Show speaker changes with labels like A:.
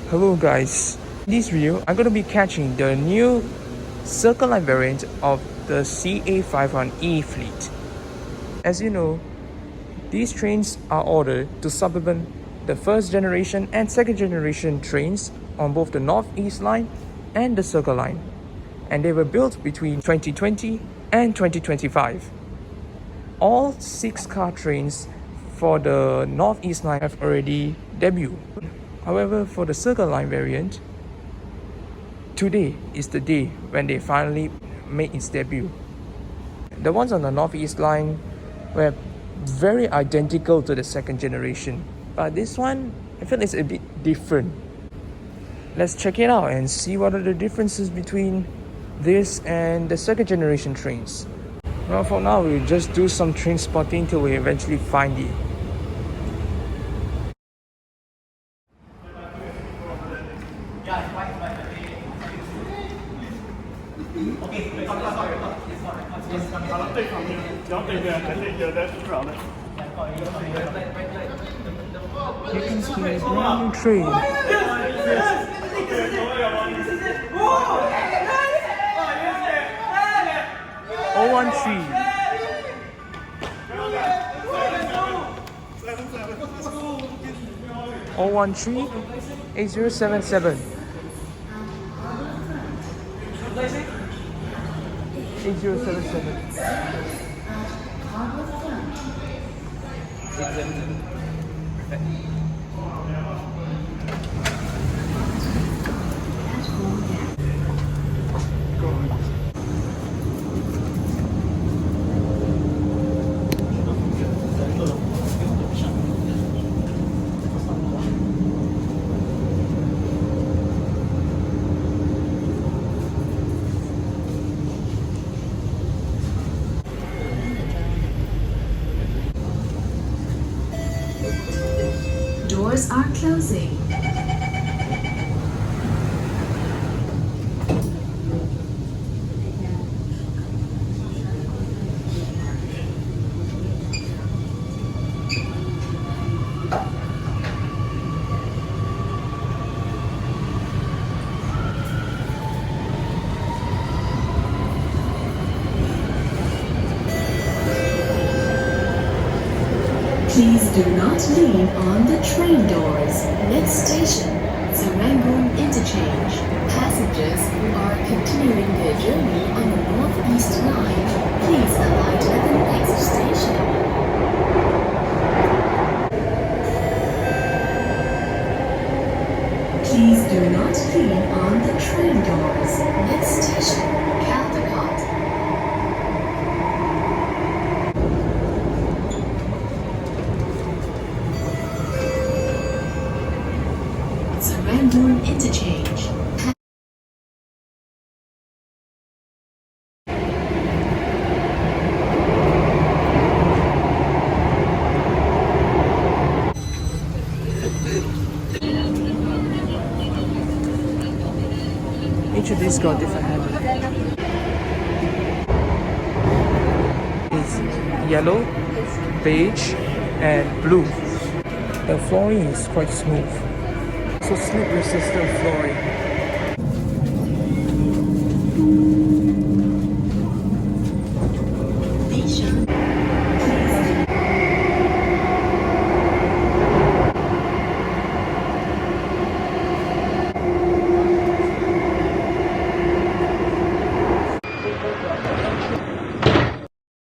A: Hello guys, in this video I'm going to be catching the new Circle Line variant of the C851E fleet. As you know, these trains are ordered to supplement the first generation and second generation trains on both the Northeast Line and the Circle Line, and they were built between 2020 and 2025. All 6-car trains for the Northeast Line have already debuted. However, for the Circle Line variant, today is the day when they finally made its debut. The ones on the Northeast Line were very identical to the second generation, but this one, I feel it's a bit different. Let's check it out and see what are the differences between this and the second generation trains. Well, for now, we'll just do some train spotting till we eventually find it. You can see a brand new train. 013
B: Doors are closing. Please do not lean on the train doors. Next station, Serangoon Interchange. Passengers who are continuing their journey on the Northeast Line, please alight at the next station. Please do not lean on the train doors. Next station, Caldecott. Serangoon Interchange.
A: Each of these got different handles. It's yellow, beige, and blue. The flooring is quite smooth. So slip resistant flooring.